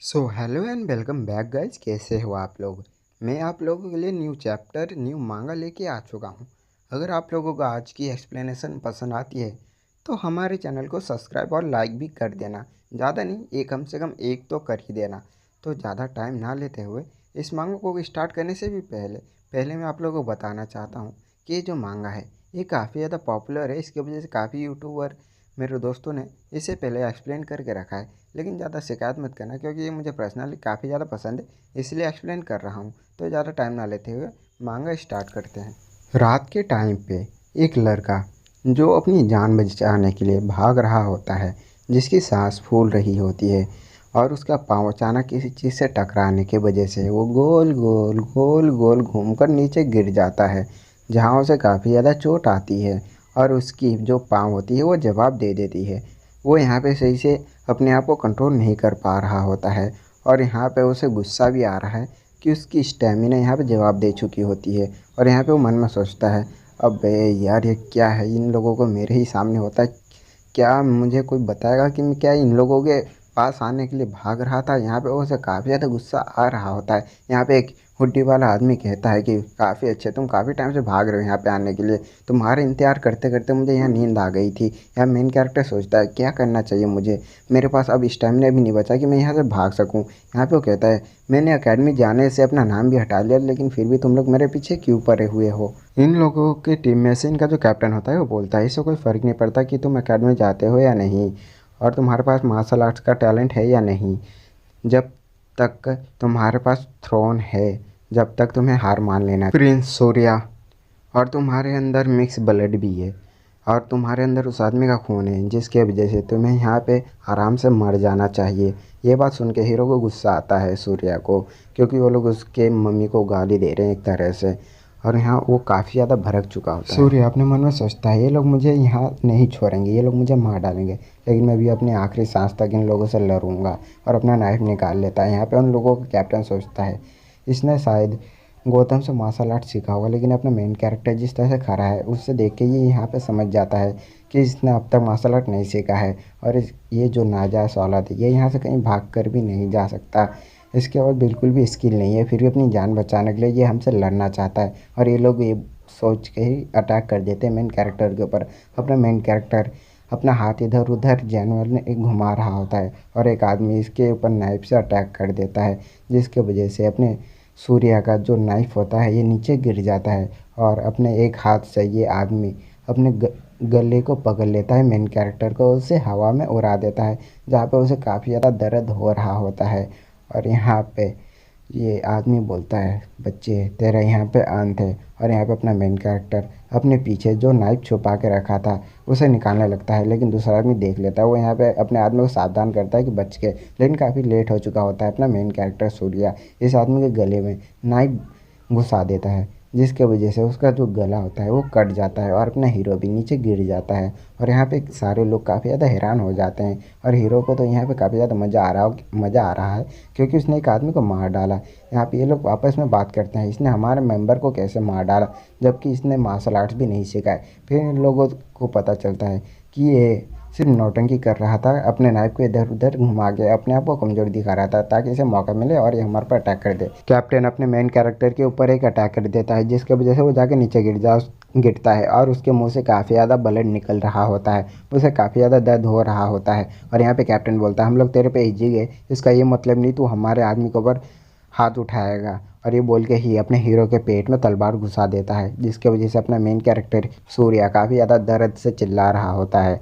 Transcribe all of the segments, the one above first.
So hello and welcome back guys. कैसे हो आप लोग। मैं आप लोगों के लिए न्यू चैप्टर न्यू मांगा लेके आ चुका हूँ। अगर आप लोगों को आज की एक्सप्लेनेशन पसंद आती है तो हमारे चैनल को सब्सक्राइब और लाइक भी कर देना। ज़्यादा नहीं, एक कम से कम एक तो कर ही देना। तो ज़्यादा टाइम ना लेते हुए इस मांगा को स्टार्ट करने से भी पहले मैं आप लोगों को बताना चाहता हूँ कि ये जो मांगा है ये काफ़ी ज़्यादा पॉपुलर है। इसकी वजह से काफ़ी यूट्यूबर मेरे दोस्तों ने इसे पहले एक्सप्लेन करके रखा है, लेकिन ज़्यादा शिकायत मत करना क्योंकि ये मुझे पर्सनली काफ़ी ज़्यादा पसंद है, इसलिए एक्सप्लेन कर रहा हूँ। तो ज़्यादा टाइम ना लेते हुए मांगा स्टार्ट करते हैं। रात के टाइम पे एक लड़का जो अपनी जान बचाने के लिए भाग रहा होता है, जिसकी सांस फूल रही होती है और उसका पाँव अचानक किसी चीज़ से टकराने की वजह से वो गोल गोल गोल गोल घूमकर नीचे गिर जाता है, जहाँ उसे काफ़ी ज़्यादा चोट आती है और उसकी जो पाँव होती है वो जवाब दे देती है। वो यहाँ पे सही से अपने आप को कंट्रोल नहीं कर पा रहा होता है और यहाँ पे उसे गुस्सा भी आ रहा है कि उसकी स्टेमिना यहाँ पे जवाब दे चुकी होती है। और यहाँ पे वो मन में सोचता है, अबे यार ये क्या है, इन लोगों को मेरे ही सामने होता है, क्या मुझे कोई बताएगा कि मैं क्या इन लोगों के पास आने के लिए भाग रहा था। यहाँ पे उसे काफ़ी ज़्यादा गुस्सा आ रहा होता है। यहाँ पे एक हुड्डी वाला आदमी कहता है कि काफ़ी अच्छे, तुम काफ़ी टाइम से भाग रहे हो यहाँ पे आने के लिए, तुम्हारा इंतज़ार करते करते मुझे यहाँ नींद आ गई थी। यहाँ मेन कैरेक्टर सोचता है क्या करना चाहिए मुझे, मेरे पास अब स्टेमिना भी नहीं बचा कि मैं यहाँ से भाग सकूँ। यहाँ पे वो कहता है मैंने एकेडमी जाने से अपना नाम भी हटा लिया, लेकिन फिर भी तुम लोग मेरे पीछे क्यों पड़े हुए हो। इन लोगों की टीम में से इनका जो कैप्टन होता है वो बोलता है इससे कोई फ़र्क नहीं पड़ता कि तुम एकेडमी जाते हो या नहीं और तुम्हारे पास मार्शल आर्ट्स का टैलेंट है या नहीं, जब तक तुम्हारे पास थ्रोन है, जब तक तुम्हें हार मान लेना है। प्रिंस सूर्या, और तुम्हारे अंदर मिक्स ब्लड भी है और तुम्हारे अंदर उस आदमी का खून है जिसके वजह से तुम्हें यहाँ पे आराम से मर जाना चाहिए। ये बात सुन के हीरो को गुस्सा आता है सूर्या को, क्योंकि वो लोग उसके मम्मी को गाली दे रहे हैं एक तरह से, और यहाँ वो काफ़ी ज़्यादा भड़क चुका होता है। सूर्य अपने मन में सोचता है ये लोग मुझे यहाँ नहीं छोड़ेंगे, ये लोग मुझे मार डालेंगे, लेकिन मैं भी अपनी आखिरी सांस तक इन लोगों से लड़ूंगा, और अपना नाइफ निकाल लेता है। यहाँ पे उन लोगों का कैप्टन सोचता है इसने शायद गौतम से मार्शल आर्ट सीखा होगा, लेकिन अपना मेन कैरेक्टर जिस तरह से खड़ा है उससे देख के ये यहाँ पे समझ जाता है कि इसने अब तक मार्शल आर्ट नहीं सीखा है और ये जो नाजायज़ औलाद है ये यहाँ से कहीं भाग कर भी नहीं जा सकता। इसके और बिल्कुल भी स्किल नहीं है, फिर भी अपनी जान बचाने के लिए ये हमसे लड़ना चाहता है। और ये लोग ये सोच के ही अटैक कर देते हैं मेन कैरेक्टर के ऊपर। अपना मेन कैरेक्टर अपना हाथ इधर उधर जानवर ने एक घुमा रहा होता है और एक आदमी इसके ऊपर नाइफ से अटैक कर देता है, जिसके वजह से अपने सूर्या का जो नाइफ होता है ये नीचे गिर जाता है और अपने एक हाथ से ये आदमी अपने गले को पकड़ लेता है मेन कैरेक्टर को, उसे हवा में उड़ा देता है, जहाँ पे उसे काफ़ी ज़्यादा दर्द हो रहा होता है। और यहाँ पे ये आदमी बोलता है बच्चे तेरा यहाँ पे अंत है, और यहाँ पे अपना मेन कैरेक्टर अपने पीछे जो नाइफ छुपा के रखा था उसे निकालने लगता है, लेकिन दूसरा आदमी देख लेता है। वो यहाँ पे अपने आदमी को सावधान करता है कि बच के, लेकिन काफ़ी लेट हो चुका होता है। अपना मेन कैरेक्टर सूर्या इस आदमी के गले में नाइफ घुसा देता है, जिसके वजह से उसका जो गला होता है वो कट जाता है और अपना हीरो भी नीचे गिर जाता है। और यहाँ पे सारे लोग काफ़ी ज़्यादा हैरान हो जाते हैं और हीरो को तो यहाँ पे काफ़ी ज़्यादा मज़ा आ रहा है क्योंकि उसने एक आदमी को मार डाला। यहाँ पे ये लोग आपस में बात करते हैं इसने हमारे मेंबर को कैसे मार डाला, जबकि इसने मार्शल आर्ट्स भी नहीं सीखा है। फिर इन लोगों को पता चलता है कि ये सिर्फ नौटंकी कर रहा था, अपने नाइफ को इधर उधर घुमा के अपने आप को कमज़ोर दिखा रहा था ताकि इसे मौका मिले और ये हमारे पर अटैक कर दे। कैप्टन अपने मेन कैरेक्टर के ऊपर एक अटैक कर देता है, जिसकी वजह से वो जाके नीचे गिरता है और उसके मुंह से काफ़ी ज़्यादा ब्लड निकल रहा होता है, उसे काफ़ी ज़्यादा दर्द हो रहा होता है। और यहाँ पे कैप्टन बोलता है हम लोग तेरे पे इजी गए, इसका ये मतलब नहीं तू हमारे आदमी के ऊपर हाथ उठाएगा। और ये बोल के ही अपने हीरो के पेट में तलवार घुसा देता है, जिसकी वजह से अपना मेन कैरेक्टर सूर्या काफ़ी ज़्यादा दर्द से चिल्ला रहा होता है।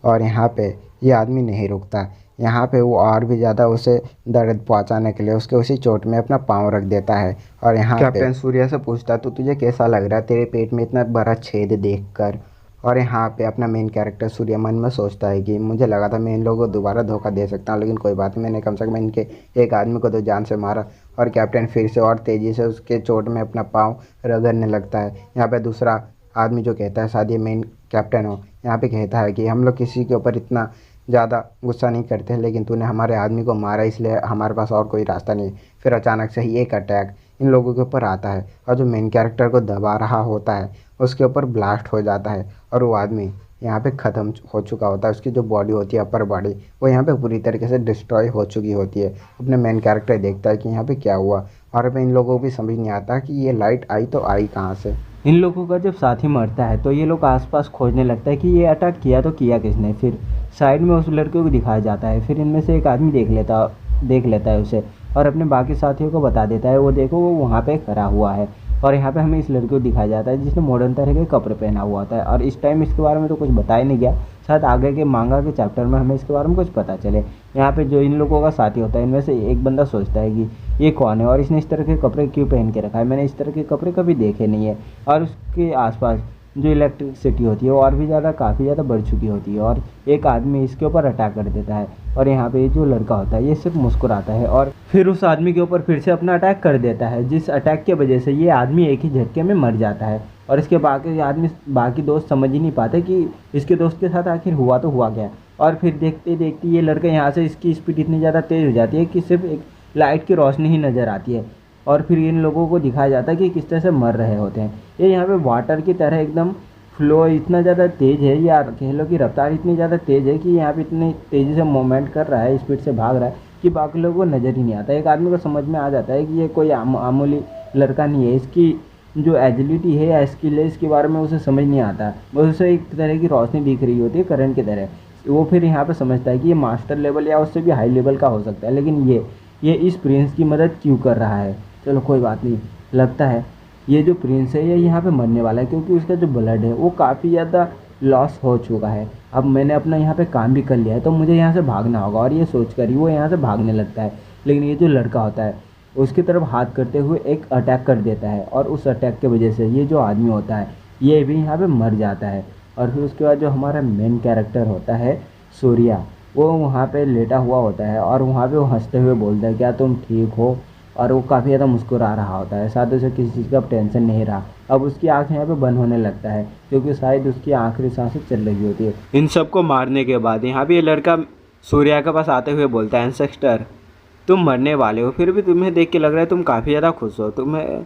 और यहाँ पे ये आदमी नहीं रुकता, यहाँ पे वो और भी ज़्यादा उसे दर्द पहुँचाने के लिए उसके उसी चोट में अपना पाँव रख देता है। और यहाँ कैप्टन सूर्या से पूछता तो तुझे कैसा लग रहा है तेरे पेट में इतना बड़ा छेद देखकर। और यहाँ पे अपना मेन कैरेक्टर सूर्या मन में सोचता है कि मुझे लगा था मैं इन लोगों को दोबारा धोखा दे सकता हूँ, लेकिन कोई बात नहीं, मैंने कम से कम इनके एक आदमी को तो जान से मारा। और कैप्टन फिर से और तेज़ी से उसके चोट में अपना पाँव रगड़ने लगता है। यहाँ पे दूसरा आदमी जो कहता है शायद ये मेन कैप्टन हो, यहाँ पे कहता है कि हम लोग किसी के ऊपर इतना ज़्यादा गुस्सा नहीं करते, लेकिन तूने हमारे आदमी को मारा इसलिए हमारे पास और कोई रास्ता नहीं है। फिर अचानक से ही एक अटैक इन लोगों के ऊपर आता है और जो मेन कैरेक्टर को दबा रहा होता है उसके ऊपर ब्लास्ट हो जाता है और वो आदमी यहाँ पे ख़त्म हो चुका होता है। उसकी जो बॉडी होती है, अपर बॉडी, वो यहाँ पे पूरी तरीके से डिस्ट्रॉय हो चुकी होती है। अपने मेन कैरेक्टर देखता है कि यहाँ पे क्या हुआ, और अब इन लोगों को भी समझ नहीं आता कि ये लाइट आई तो आई कहाँ से। इन लोगों का जब साथी मरता है तो ये लोग आसपास खोजने लगता है कि ये अटैक किया तो किया किसने। फिर साइड में उस लड़के को दिखाया जाता है। फिर इनमें से एक आदमी देख लेता है उसे और अपने बाकी साथियों को बता देता है, वो देखो वो वहाँ पे खड़ा हुआ है। और यहाँ पे हमें इस लड़के को दिखाया जाता है जिसने मॉडर्न तरह के कपड़े पहना हुआ होता है। और इस टाइम इसके बारे में तो कुछ बताया नहीं गया, शायद आगे के मांगा के चैप्टर में हमें इसके बारे में कुछ पता चले। यहाँ पे जो इन लोगों का साथी होता है, इनमें से एक बंदा सोचता है कि ये कौन है और इसने इस तरह के कपड़े क्यों पहन के रखा है, मैंने इस तरह के कपड़े कभी देखे नहीं है। और उसके आसपास जो इलेक्ट्रिसिटी होती है वो और भी काफ़ी ज़्यादा बढ़ चुकी होती है। और एक आदमी इसके ऊपर अटैक कर देता है और यहाँ पे जो लड़का होता है ये सिर्फ मुस्कुराता है और फिर उस आदमी के ऊपर फिर से अपना अटैक कर देता है, जिस अटैक की वजह से ये आदमी एक ही झटके में मर जाता है। और इसके बाकी दोस्त समझ ही नहीं पाते कि इसके दोस्त के साथ आखिर हुआ तो हुआ क्या। और फिर देखते देखते ये लड़का यहाँ से, इसकी स्पीड इतनी ज़्यादा तेज़ हो जाती है कि सिर्फ एक लाइट की रोशनी ही नज़र आती है। और फिर इन लोगों को दिखाया जाता है कि किस तरह से मर रहे होते हैं। ये यहाँ पे वाटर की तरह एकदम फ्लो इतना ज़्यादा तेज़ है, या कह लो कि रफ्तार इतनी ज़्यादा तेज़ है कि यहाँ पे इतनी तेज़ी से मूवमेंट कर रहा है, स्पीड से भाग रहा है कि बाकी लोगों को नज़र ही नहीं आता। एक आदमी को समझ में आ जाता है कि ये कोई मामूली लड़का नहीं है, इसकी जो एजिलिटी है या स्किल है इसके बारे में उसे समझ नहीं आता। बस उसे एक तरह की रोशनी दिख रही होती है करंट की तरह। वो फिर यहाँ पे समझता है कि ये मास्टर लेवल या उससे भी हाई लेवल का हो सकता है, लेकिन ये इस प्रिंस की मदद क्यों कर रहा है। चलो कोई बात नहीं, लगता है ये जो प्रिंस है ये यहाँ पे मरने वाला है, क्योंकि उसका जो ब्लड है वो काफ़ी ज़्यादा लॉस हो चुका है। अब मैंने अपना यहाँ पे काम भी कर लिया है तो मुझे यहाँ से भागना होगा, और ये सोच कर ही वो यहाँ से भागने लगता है। लेकिन ये जो लड़का होता है उसकी तरफ हाथ करते हुए एक अटैक कर देता है, और उस अटैक की वजह से ये जो आदमी होता है ये भी यहाँ पे मर जाता है। और फिर उसके बाद जो हमारा मेन कैरेक्टर होता है सूर्या, वो वहाँ पे लेटा हुआ होता है और वहाँ पे वो हंसते हुए बोलता है, क्या तुम ठीक हो। और वो काफ़ी ज़्यादा मुस्कुरा रहा होता है, शायद उसे किसी चीज़ का टेंशन नहीं रहा। अब उसकी आँख यहाँ पे बंद होने लगता है क्योंकि शायद उसकी आखिरी सांसें चल रही होती है। इन सबको मारने के बाद यहाँ पे ये लड़का सूर्या के पास आते हुए बोलता है, एंसेस्टर तुम मरने वाले हो, फिर भी तुम्हें देख के लग रहा है तुम काफ़ी ज़्यादा खुश हो। तुम्हें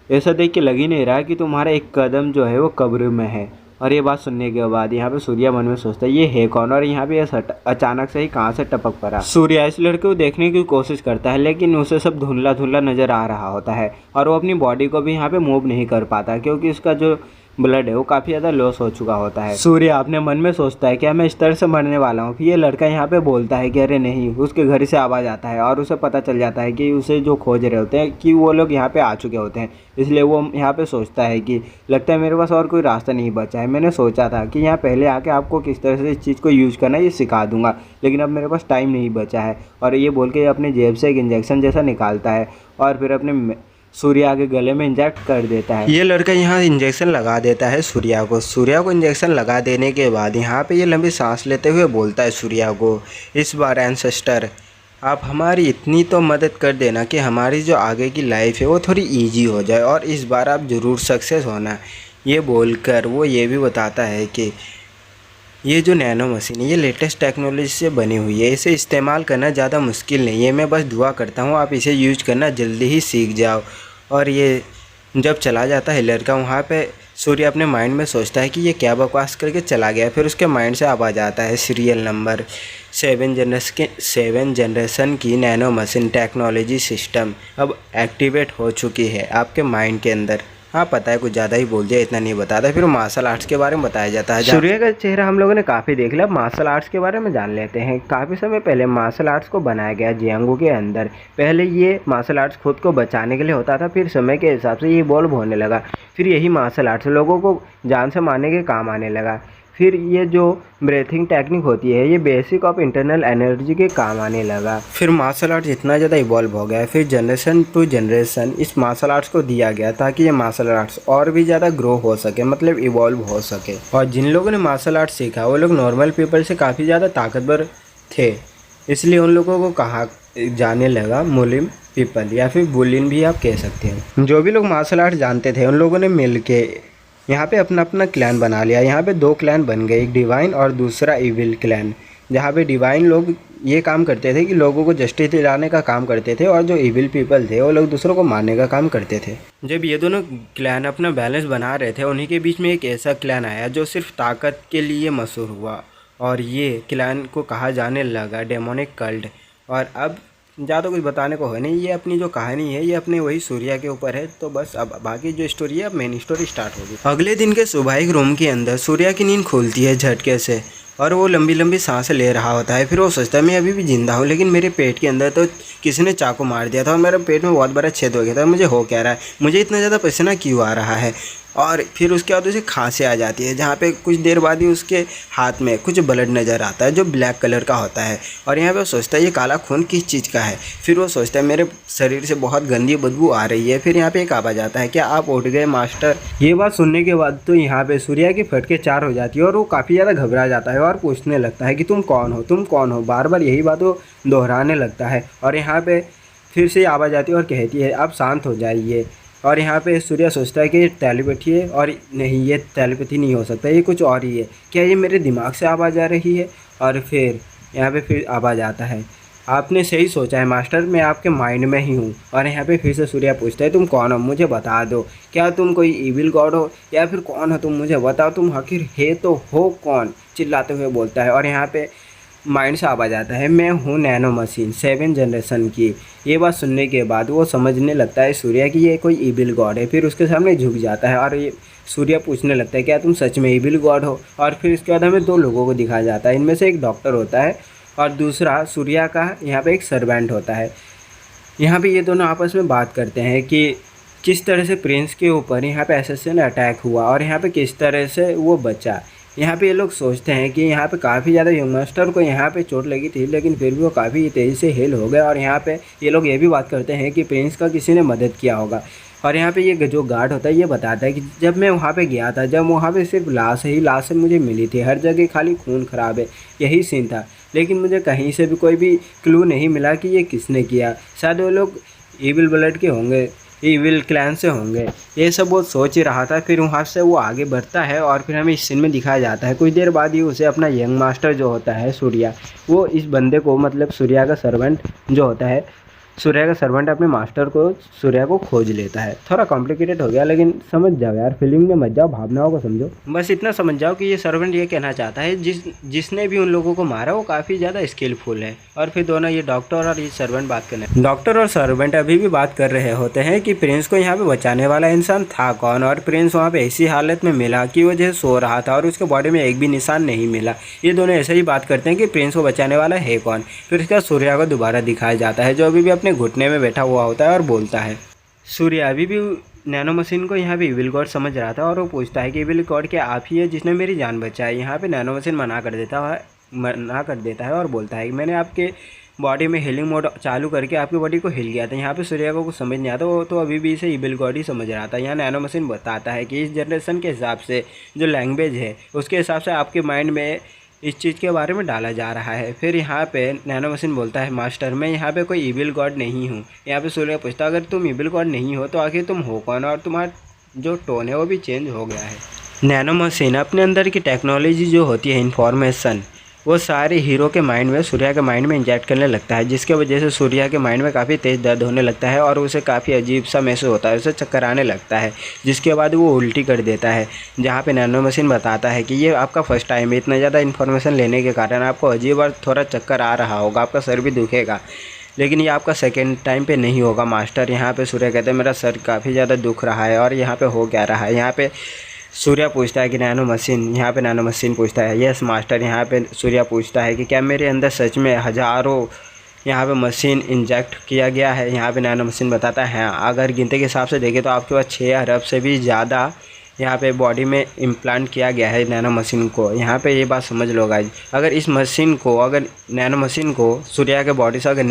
ऐसा देख के लग ही नहीं रहा कि तुम्हारा एक कदम जो है वो कब्र में है। और ये बात सुनने के बाद यहाँ पे सूर्या मन में सोचता है ये है कौन, और यहाँ पे ये अचानक से ही कहाँ से टपक पड़ा। सूर्या इस लड़के को देखने की कोशिश करता है, लेकिन उसे सब धुंधला धुंधला नज़र आ रहा होता है और वो अपनी बॉडी को भी यहाँ पे मूव नहीं कर पाता, क्योंकि उसका जो ब्लड है वो काफ़ी ज़्यादा लॉस हो चुका होता है। सूर्य अपने मन में सोचता है कि मैं इस तरह से मरने वाला हूँ। फिर ये लड़का यहाँ पे बोलता है कि अरे नहीं, उसके घर से आवाज़ आता है और उसे पता चल जाता है कि उसे जो खोज रहे होते हैं कि वो लोग यहाँ पे आ चुके होते हैं। इसलिए वो यहाँ पे सोचता है कि लगता है मेरे पास और कोई रास्ता नहीं बचा है। मैंने सोचा था कि यहाँ पहले आके आपको किस तरह से इस चीज़ को यूज़ करना है ये सिखा दूंगा, लेकिन अब मेरे पास टाइम नहीं बचा है। और ये बोल के अपने जेब से एक इंजेक्शन जैसा निकालता है और फिर अपने सूर्या के गले में इंजेक्ट कर देता है। ये लड़का यहाँ इंजेक्शन लगा देता है सूर्या को इंजेक्शन लगा देने के बाद यहाँ पे ये लंबी सांस लेते हुए बोलता है सूर्या को, इस बार एंसेस्टर आप हमारी इतनी तो मदद कर देना कि हमारी जो आगे की लाइफ है वो थोड़ी इजी हो जाए, और इस बार आप ज़रूर सक्सेस होना। ये बोलकर वो ये भी बताता है कि ये जो नैनो मशीन है ये लेटेस्ट टेक्नोलॉजी से बनी हुई है, इसे इस्तेमाल करना ज़्यादा मुश्किल नहीं है। मैं बस दुआ करता हूँ आप इसे यूज करना जल्दी ही सीख जाओ। और ये जब चला जाता है लड़का, वहाँ पे सूर्य अपने माइंड में सोचता है कि ये क्या बकवास करके चला गया। फिर उसके माइंड से आवाज़ आता है, सीरियल नंबर 7 जनरेशन की नैनो मशीन टेक्नोलॉजी सिस्टम अब एक्टिवेट हो चुकी है आपके माइंड के अंदर। हाँ पता है कुछ ज़्यादा ही बोल दिया, इतना नहीं बताता। फिर मार्शल आर्ट्स के बारे में बताया जाता है। सूर्य का चेहरा हम लोगों ने काफ़ी देख लिया, मार्शल आर्ट्स के बारे में जान लेते हैं। काफ़ी समय पहले मार्शल आर्ट्स को बनाया गया जियांगू के अंदर। पहले ये मार्शल आर्ट्स खुद को बचाने के लिए होता था, फिर समय के हिसाब से ये इवॉल्व होने लगा। फिर यही मार्शल आर्ट्स लोगों को जान से मारने के काम आने लगा। फिर ये जो ब्रीथिंग टेक्निक होती है ये बेसिक ऑफ इंटरनल एनर्जी के काम आने लगा। फिर मार्शल आर्ट्स इतना ज़्यादा इवॉल्व हो गया, फिर जनरेशन टू जनरेशन इस मार्शल आर्ट्स को दिया गया ताकि ये मार्शल आर्ट्स और भी ज़्यादा ग्रो हो सके, मतलब इवॉल्व हो सके। और जिन लोगों ने मार्शल आर्ट्स सीखा वो लोग नॉर्मल पीपल से काफ़ी ज़्यादा ताकतवर थे, इसलिए उन लोगों को कहा जाने लगा मुलिम पीपल, या फिर बुलिन भी आप कह सकते हैं। जो भी लोग मार्शल आर्ट्स जानते थे उन लोगों ने मिल के यहाँ पे अपना अपना क्लैन बना लिया। यहाँ पे 2 क्लैन बन गए, एक डिवाइन और दूसरा इविल क्लैन। जहाँ पे डिवाइन लोग ये काम करते थे कि लोगों को जस्टिस दिलाने का काम करते थे और जो इविल पीपल थे वो लोग दूसरों को मारने का काम करते थे। जब ये दोनों क्लैन अपना बैलेंस बना रहे थे उन्हीं के बीच में एक ऐसा क्लैन आया जो सिर्फ ताकत के लिए मशहूर हुआ और ये क्लैन को कहा जाने लगा डेमोनिक कल्ट। और अब ज़्यादा कुछ बताने को है नहीं, ये अपनी जो कहानी है ये अपने वही सूर्या के ऊपर है। तो बस अब बाकी जो स्टोरी है अब मेन स्टोरी स्टार्ट होगी। अगले दिन के सुबह एक रूम के अंदर सूर्या की नींद खुलती है झटके से और वो लंबी लंबी सांसें ले रहा होता है। फिर वो सोचता है मैं अभी भी जिंदा हूँ, लेकिन मेरे पेट के अंदर तो किसी ने चाकू मार दिया था और मेरे पेट में बहुत बड़ा छेद हो गया था। मुझे हो क्या रहा है, मुझे इतना ज़्यादा पसीना क्यों आ रहा है। और फिर उसके बाद उसे खांसी आ जाती है, जहाँ पे कुछ देर बाद ही उसके हाथ में कुछ ब्लड नज़र आता है जो ब्लैक कलर का होता है। और यहाँ पे वो सोचता है ये काला खून किस चीज़ का है। फिर वो सोचता है मेरे शरीर से बहुत गंदी बदबू आ रही है। फिर यहाँ पे एक आवाज़ आता है क्या आप उठ गए मास्टर। ये बात सुनने के बाद तो यहाँ पे सूर्या की फटके चार हो जाती है और वो काफ़ी ज़्यादा घबरा जाता है और पूछने लगता है कि तुम कौन हो, तुम कौन हो। बार बार यही बात वो दोहराने लगता है। और यहाँ पे फिर से आवाज़ आती है और कहती है आप शांत हो जाइए। और यहाँ पे सूर्या सोचता है कि ये टेलीपैथी है, और नहीं ये टेलीपैथी नहीं हो सकता, ये कुछ और ही है। क्या ये मेरे दिमाग से आवाज़ आ रही है। और फिर यहाँ पे फिर आवाज़ आता है आपने सही सोचा है मास्टर, मैं आपके माइंड में ही हूँ। और यहाँ पे फिर से सूर्या पूछता है तुम कौन हो, मुझे बता दो। क्या तुम कोई इविल गॉड हो या फिर कौन हो तुम, मुझे बताओ तुम आखिर है तो हो कौन, चिल्लाते हुए बोलता है। और यहाँ पे माइंड से आवाज़ आता है मैं हूँ नैनो मशीन 7 जनरेशन की। ये बात सुनने के बाद वो समझने लगता है सूर्या कि ये कोई इविल गॉड है। फिर उसके सामने झुक जाता है और ये सूर्या पूछने लगता है क्या तुम सच में इविल गॉड हो। और फिर इसके बाद हमें 2 लोगों को दिखाया जाता है, इनमें से एक डॉक्टर होता है और दूसरा सूर्या का यहाँ पे एक सर्वेंट होता है। यहाँ पे ये दोनों आपस में बात करते हैं कि किस तरह से प्रिंस के ऊपर यहाँ पे असैसिन अटैक हुआ और यहाँ पे किस तरह से वो बचा। यहाँ पे ये लोग सोचते हैं कि यहाँ पे काफ़ी ज़्यादा यंग मास्टर को यहाँ पे चोट लगी थी, लेकिन फिर भी वो काफ़ी तेज़ी से हिल हो गए। और यहाँ पे ये लोग ये भी बात करते हैं कि प्रिंस का किसी ने मदद किया होगा। और यहाँ पे ये जो गार्ड होता है ये बताता है कि जब मैं वहाँ पे गया था, जब वहाँ पे सिर्फ लाश मुझे मिली थी, हर जगह खाली खून खराब है, यही सीन था। लेकिन मुझे कहीं से भी कोई भी क्लू नहीं मिला कि ये किसने किया। शायद वो लोग इविल ब्लड के होंगे, इविल क्लैन से होंगे। ये सब वो सोच ही रहा था। फिर वहाँ से वो आगे बढ़ता है और फिर हमें इस सीन में दिखाया जाता है कुछ देर बाद ही उसे अपना यंग मास्टर जो होता है सूर्या, वो इस बंदे को मतलब सूर्या का सर्वेंट जो होता है, सूर्या का सर्वेंट अपने मास्टर को सूर्या को खोज लेता है। थोड़ा कॉम्प्लिकेटेड हो गया, लेकिन समझ जाओ यार, फिल्म में मत जाओ, भावनाओं को समझो। बस इतना समझ जाओ कि ये सर्वेंट ये कहना चाहता है जिसने भी उन लोगों को मारा वो काफ़ी ज़्यादा स्किलफुल है। और फिर दोनों ये डॉक्टर और ये सर्वेंट बात करने, डॉक्टर और सर्वेंट अभी भी बात कर रहे होते हैं कि प्रिंस को यहाँ पे बचाने वाला इंसान था कौन। और प्रिंस वहाँ पे ऐसी हालत में मिला कि वो जो सो रहा था और उसके बॉडी में एक भी निशान नहीं मिला। ये दोनों ऐसे ही बात करते हैं कि प्रिंस को बचाने वाला है कौन। फिर इसका सूर्या को दोबारा दिखाया जाता है जो अभी भी अपने घुटने में बैठा हुआ होता है और बोलता है। सूर्या अभी भी नैनो मशीन को यहाँ पे इविल गॉड समझ रहा था और वो पूछता है कि इविल गॉड क्या आप ही है जिसने मेरी जान बचाई। यहाँ पे नैनो मशीन मना कर देता है और बोलता है कि मैंने आपके बॉडी में हीलिंग मोड चालू करके आपकी बॉडी को हिल गया था। यहाँ पे सूर्या को कुछ समझ नहीं आता, वो तो अभी भी इसे इविल गॉड ही समझ रहा था। यहाँ नैनो मशीन बताता है कि इस जनरेशन के हिसाब से जो लैंग्वेज है उसके हिसाब से आपके माइंड में इस चीज़ के बारे में डाला जा रहा है। फिर यहाँ पे नैनो मशीन बोलता है मास्टर मैं यहाँ पे कोई इविल गॉड नहीं हूँ। यहाँ पे सूर्या पूछता अगर तुम इविल गॉड नहीं हो तो आखिर तुम हो कौन। और तुम्हारा जो टोन है वो भी चेंज हो गया है। नैनो मशीन अपने अंदर की टेक्नोलॉजी जो होती है इन्फॉर्मेशन, वो सारे हीरो के माइंड में, सूर्या के माइंड में इंजेक्ट करने लगता है, जिसके वजह से सूर्या के माइंड में काफ़ी तेज़ दर्द होने लगता है और उसे काफ़ी अजीब सा महसूस होता है, उसे चक्कर आने लगता है, जिसके बाद वो उल्टी कर देता है। जहाँ पे नैनो मशीन बताता है कि ये आपका फर्स्ट टाइम है, इतना ज़्यादा इन्फॉर्मेशन लेने के कारण आपको अजीब और थोड़ा चक्कर आ रहा होगा, आपका सर भी दुखेगा, लेकिन ये आपका सेकेंड टाइम पे नहीं होगा मास्टर। यहाँ पे सूर्या कहते हैं मेरा सर काफ़ी ज़्यादा दुख रहा है और यहाँ पे हो क्या रहा है। यहाँ पे सूर्या पूछता है कि नैनो मशीन, यहाँ पे नैनो मशीन पूछता है यस मास्टर। यहाँ पे सूर्या पूछता है कि क्या मेरे अंदर सच में हज़ारों यहाँ पे मशीन इंजेक्ट किया गया है। यहाँ पे नैनो मशीन बताता है अगर गिनती के हिसाब से देखें तो आपके पास 6 अरब से भी ज़्यादा यहाँ पे बॉडी में इम्प्लांट किया गया है नैनो मशीन को। यहाँ पे ये बात समझ लो गाइस, अगर इस मशीन को, अगर नैनो मशीन को सूर्या के बॉडी से अगर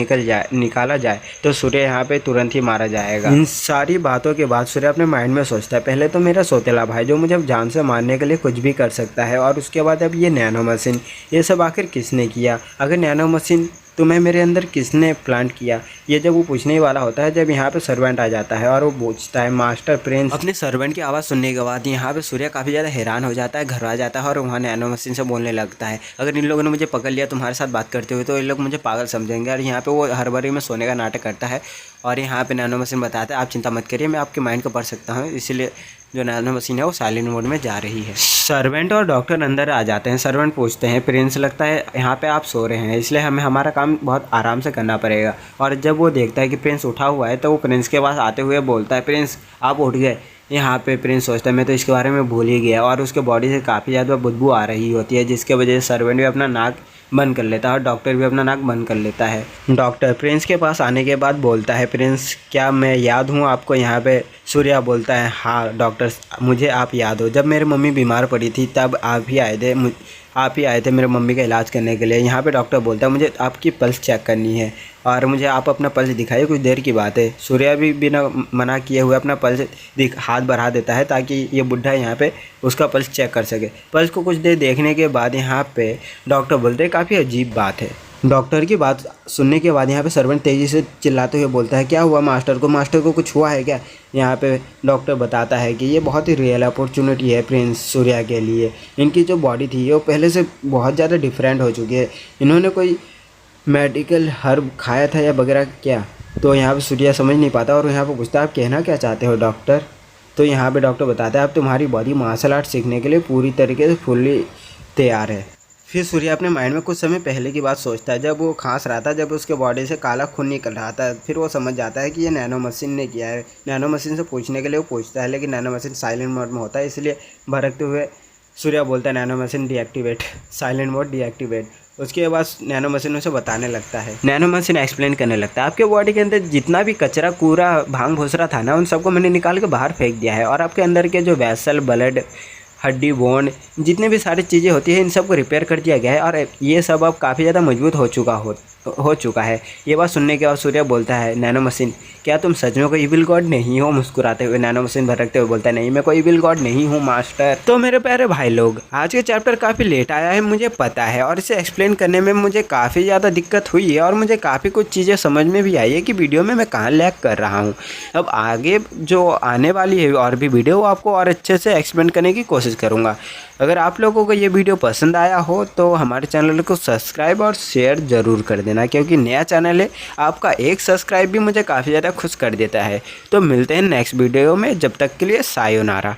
निकाला जाए तो सूर्या यहाँ पे तुरंत ही मारा जाएगा। इन सारी बातों के बाद सूर्या अपने माइंड में सोचता है पहले तो मेरा सौतेला भाई जो मुझे जान से मारने के लिए कुछ भी कर सकता है, और उसके बाद अब ये नैनो मशीन, ये सब आखिर किसने किया। अगर नैनो मशीन तुम्हें मेरे अंदर किसने प्लांट किया। ये जब वो पूछने ही वाला होता है, जब यहाँ पे सर्वेंट आ जाता है और वो पूछता है मास्टर प्रिंस। अपने सर्वेंट की आवाज़ सुनने के बाद यहाँ पे सूर्या काफ़ी ज़्यादा हैरान हो जाता है, घर आ जाता है और वहाँ नैनो मशीन से बोलने लगता है, अगर इन लोगों ने मुझे पकड़ लिया तुम्हारे साथ बात करते हुए तो इन लोग मुझे पागल समझेंगे। और यहाँ पे वो हड़बड़ी में सोने का नाटक करता है और यहाँ पे नैनो मशीन बताता है आप चिंता मत करिए, मैं आपके माइंड को पढ़ सकता हूँ, इसीलिए जो नैनो मशीन है वो साइलेंट मोड में जा रही है। सर्वेंट और डॉक्टर अंदर आ जाते हैं। सर्वेंट पूछते हैं प्रिंस लगता है यहाँ पे आप सो रहे हैं, इसलिए हमें हमारा काम बहुत आराम से करना पड़ेगा। और जब वो देखता है कि प्रिंस उठा हुआ है तो वो प्रिंस के पास आते हुए बोलता है प्रिंस आप उठ गए। यहाँ पे प्रिंस सोचता है मैं तो इसके बारे में भूल ही गया, और उसके बॉडी से काफ़ी ज़्यादा बदबू आ रही होती है, जिसके वजह से सर्वेंट भी अपना नाक बंद कर लेता है और डॉक्टर भी अपना नाक बंद कर लेता है। डॉक्टर प्रिंस के पास आने के बाद बोलता है प्रिंस क्या मैं याद हूँ आपको यहाँ पे। सूर्या बोलता है हाँ डॉक्टर मुझे आप याद हो, जब मेरी मम्मी बीमार पड़ी थी तब आप ही आए थे मेरे मम्मी का इलाज करने के लिए। यहाँ पे डॉक्टर बोलता है मुझे आपकी पल्स चेक करनी है और मुझे आप अपना पल्स दिखाइए, कुछ देर की बात है। सूर्या भी बिना मना किए हुए अपना पल्स हाथ बढ़ा देता है ताकि ये बुढ़ा यहाँ पे उसका पल्स चेक कर सके। पल्स को कुछ देर देखने के बाद यहाँ पे डॉक्टर बोलते हैं काफ़ी अजीब बात है। डॉक्टर की बात सुनने के बाद यहाँ पे सर्वेंट तेज़ी से चिल्लाते हुए बोलता है क्या हुआ मास्टर को कुछ हुआ है क्या। यहाँ पे डॉक्टर बताता है कि ये बहुत ही रियल अपॉर्चुनिटी है प्रिंस सूर्या के लिए। इनकी जो बॉडी थी वो पहले से बहुत ज़्यादा डिफरेंट हो चुकी है, इन्होंने कोई मेडिकल हर्ब खाया था या वगैरह क्या। तो यहाँ पे सूर्या समझ नहीं पाता और यहाँ पे पूछता है आप कहना क्या चाहते हो डॉक्टर। तो यहाँ पे डॉक्टर बताता है अब तुम्हारी बॉडी मार्शल आर्ट सीखने के लिए पूरी तरीके से फुल्ली तैयार है। फिर सूर्या अपने माइंड में कुछ समय पहले की बात सोचता है, जब वो खांस रहा था, जब उसके बॉडी से काला खून निकल रहा था। फिर वो समझ जाता है कि ये नैनो मशीन ने किया है। नैनो मशीन से पूछने के लिए वो पूछता है, लेकिन नैनो मशीन साइलेंट मोड में होता है, इसलिए भड़कते हुए सूर्या बोलता है nano machine deactivate, silent mode deactivate. उसके बाद नैनो मशीन उसे बताने लगता है, नैनो मशीन एक्सप्लेन करने लगता है आपके बॉडी के अंदर जितना भी कचरा कूड़ा भांग भूसरा था ना, उन सबको मैंने निकाल के बाहर फेंक दिया है, और आपके अंदर के जो वेसल ब्लड हड्डी बोन जितनी भी सारी चीज़ें होती है इन सब को रिपेयर कर दिया गया है, और ये सब अब काफ़ी ज़्यादा मजबूत हो चुका है। ये बात सुनने के बाद सूर्या बोलता है नैनो मशीन क्या तुम सच में कोई इविल गॉड नहीं हो। मुस्कुराते हुए नैनो मशीन भड़कते हुए बोलता है नहीं मैं कोई इविल गॉड नहीं हूँ मास्टर। तो मेरे प्यारे भाई लोग आज के चैप्टर काफ़ी लेट आया है मुझे पता है, और इसे एक्सप्लेन करने में मुझे काफ़ी ज़्यादा दिक्कत हुई है, और मुझे काफ़ी कुछ चीज़ें समझ में भी आई है कि वीडियो में मैं कहाँ लैग कर रहा हूँ। अब आगे जो आने वाली है और भी वीडियो आपको और अच्छे से एक्सप्लेन करने की कोशिश करूँगा। अगर आप लोगों को ये वीडियो पसंद आया हो तो हमारे चैनल को सब्सक्राइब और शेयर ज़रूर कर देना, क्योंकि नया चैनल है, आपका एक सब्सक्राइब भी मुझे काफ़ी ज़्यादा खुश कर देता है। तो मिलते हैं नेक्स्ट वीडियो में, जब तक के लिए सायोनारा।